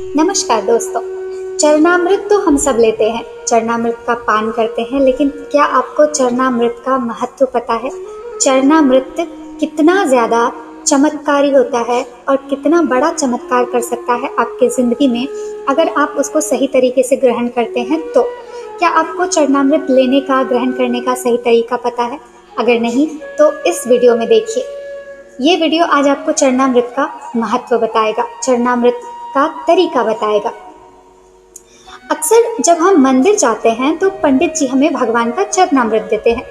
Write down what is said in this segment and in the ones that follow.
नमस्कार दोस्तों। चरणामृत तो हम सब लेते हैं, चरणामृत का पान करते हैं, लेकिन क्या आपको चरणामृत का महत्व पता है? चरणामृत कितना ज़्यादा चमत्कारी होता है और कितना बड़ा चमत्कार कर सकता है आपकी ज़िंदगी में अगर आप उसको सही तरीके से ग्रहण करते हैं तो। क्या आपको चरणामृत लेने का, ग्रहण करने का सही तरीका पता है? अगर नहीं तो इस वीडियो में देखिए। ये वीडियो आज आपको चरणामृत का महत्व बताएगा, चरणामृत का तरीका बताएगा। अक्सर जब हम मंदिर जाते हैं तो पंडित जी हमें भगवान का चरणामृत देते हैं।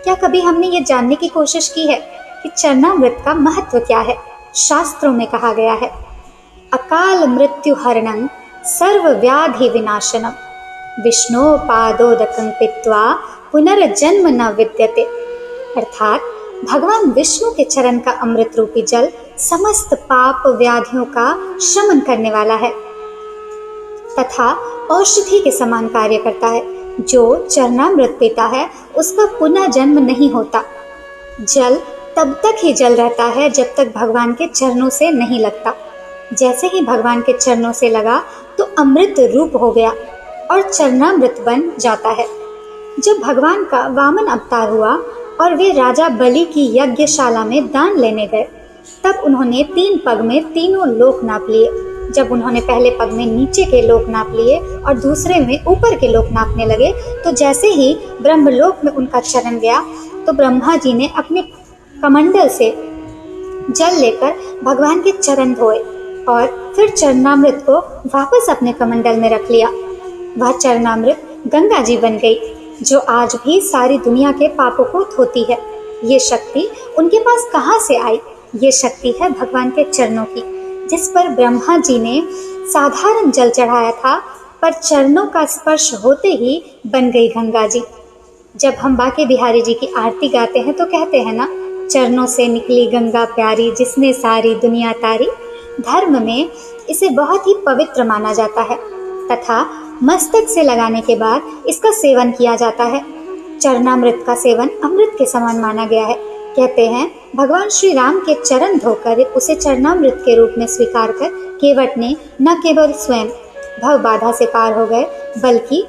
क्या कभी हमने ये जानने की कोशिश की है कि चरणामृत का महत्व क्या है? शास्त्रों में कहा गया है, अकाल मृत्यु हरणं सर्व व्याधि विनाशनम विष्णु पादोदकं पीत्वा पुनर्जन्म न विद्यते। अर्थात भगवान विष्णु के चरण का अमृत रूपी जल समस्त पाप व्याधियों का शमन करने वाला है तथा औषधि के समान कार्य करता है। जो चरणामृत पीता है उसका पुनः जन्म नहीं होता। जल तब तक ही जल रहता है जब तक भगवान के चरणों से नहीं लगता। जैसे ही भगवान के चरणों से लगा तो अमृत रूप हो गया और चरणामृत बन जाता है। जब भगवान का वामन अवतार हुआ और वे राजा बलि की यज्ञशाला में दान लेने गए, तब उन्होंने 3 पग में तीनों लोक नाप लिए। जब उन्होंने पहले पग में नीचे के लोक नाप लिए और दूसरे में ऊपर के लोक नापने लगे, तो जैसे ही ब्रह्मलोक में उनका चरण गया तो ब्रह्मा जी ने अपने कमंडल से जल लेकर भगवान के चरण धोए और फिर चरणामृत को वापस अपने कमंडल में रख लिया। वह चरणामृत गंगा जी बन गई, जो आज भी सारी दुनिया के पापों को धोती है। ये शक्ति उनके पास कहाँ से आई? ये शक्ति है भगवान के चरणों की, जिस पर ब्रह्मा जी ने साधारण जल चढ़ाया था, पर चरणों का स्पर्श होते ही बन गई गंगा जी। जब हम बांके बिहारी जी की आरती गाते हैं तो कहते हैं ना, चरणों से निकली गंगा प्यारी जिसने सारी दुनिया तारी। धर्म में इसे बहुत ही पवित्र माना जाता है तथा मस्तक से लगाने के बाद इसका सेवन किया जाता है। चरणामृत का सेवन अमृत के समान माना गया है। कहते हैं भगवान श्री राम के चरण धोकर उसे चरणामृत के रूप में स्वीकार कर केवट ने न केवल स्वयं भव बाधा से पार हो गए, बल्कि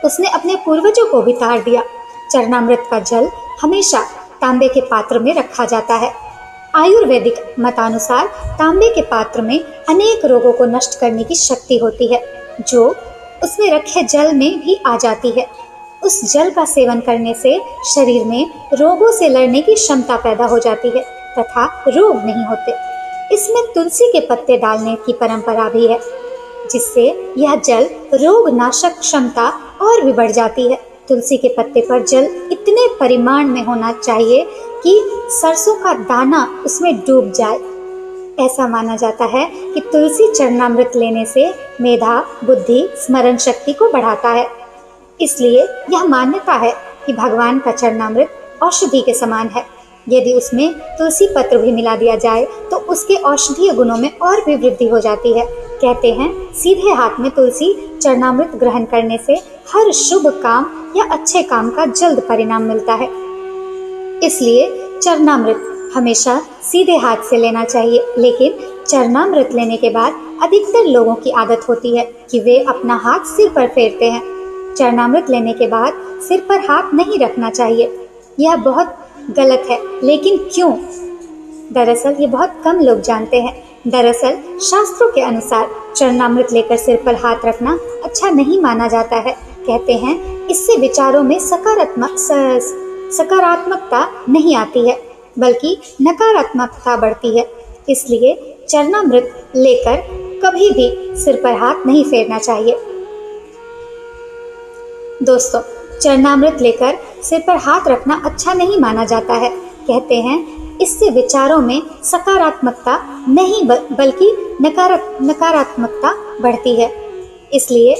उसने अपने पूर्वजों को भी तार दिया। चरणामृत का जल हमेशा तांबे के पात्र में रखा जाता है। आयुर्वेदिक मतानुसार तांबे के पात्र में अनेक रोगों को नष्ट करने की शक्ति होती है, जो उसमें रखे जल में भी आ जाती है। उस जल का सेवन करने से शरीर में रोगों से लड़ने की क्षमता पैदा हो जाती है तथा रोग नहीं होते। इसमें तुलसी के पत्ते डालने की परंपरा भी है, जिससे यह जल रोग नाशक क्षमता और भी बढ़ जाती है। तुलसी के पत्ते पर जल इतने परिमाण में होना चाहिए कि सरसों का दाना उसमें डूब जाए। ऐसा माना जाता है कि तुलसी चरणामृत लेने से मेधा, बुद्धि, स्मरण शक्ति को बढ़ाता है। इसलिए यह मान्यता है कि भगवान का चरणामृत औषधि के समान है। यदि उसमें तुलसी पत्र भी मिला दिया जाए तो उसके औषधीय गुणों में और भी वृद्धि हो जाती है। कहते हैं सीधे हाथ में तुलसी चरणामृत ग्रहण करने से हर शुभ काम या अच्छे काम का जल्द परिणाम मिलता है। इसलिए चरणामृत हमेशा सीधे हाथ से लेना चाहिए। लेकिन चरणामृत लेने के बाद अधिकतर लोगों की आदत होती है कि वे अपना हाथ सिर पर फेरते हैं। चरणामृत लेने के बाद सिर पर हाथ नहीं रखना चाहिए। यह बहुत गलत है, लेकिन क्यों? दरअसल ये बहुत कम लोग जानते हैं। दरअसल शास्त्रों के अनुसार चरणामृत लेकर सिर पर हाथ रखना अच्छा नहीं माना जाता है। कहते हैं इससे विचारों में सकारात्मकता नहीं आती है, बल्कि नकारात्मकता बढ़ती है। इसलिए चरणामृत लेकर कभी भी सिर पर हाथ नहीं फेरना चाहिए। दोस्तों, चरणामृत लेकर सिर पर हाथ रखना अच्छा नहीं माना जाता है। कहते हैं इससे विचारों में सकारात्मकता नहीं बल्कि नकारात्मकता बढ़ती है। इसलिए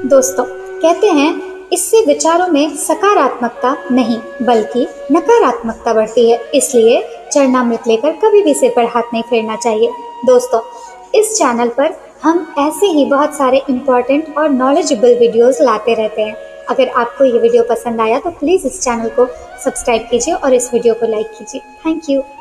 दोस्तों, कहते हैं इससे विचारों में सकारात्मकता नहीं बल्कि नकारात्मकता बढ़ती है। इसलिए चरणामृत लेकर कभी भी सिर पर हाथ नहीं फेरना चाहिए। दोस्तों, इस चैनल पर हम ऐसे ही बहुत सारे इम्पोर्टेंट और नॉलेजेबल वीडियोस लाते रहते हैं। अगर आपको ये वीडियो पसंद आया तो प्लीज़ इस चैनल को सब्सक्राइब कीजिए और इस वीडियो को लाइक कीजिए। Thank you.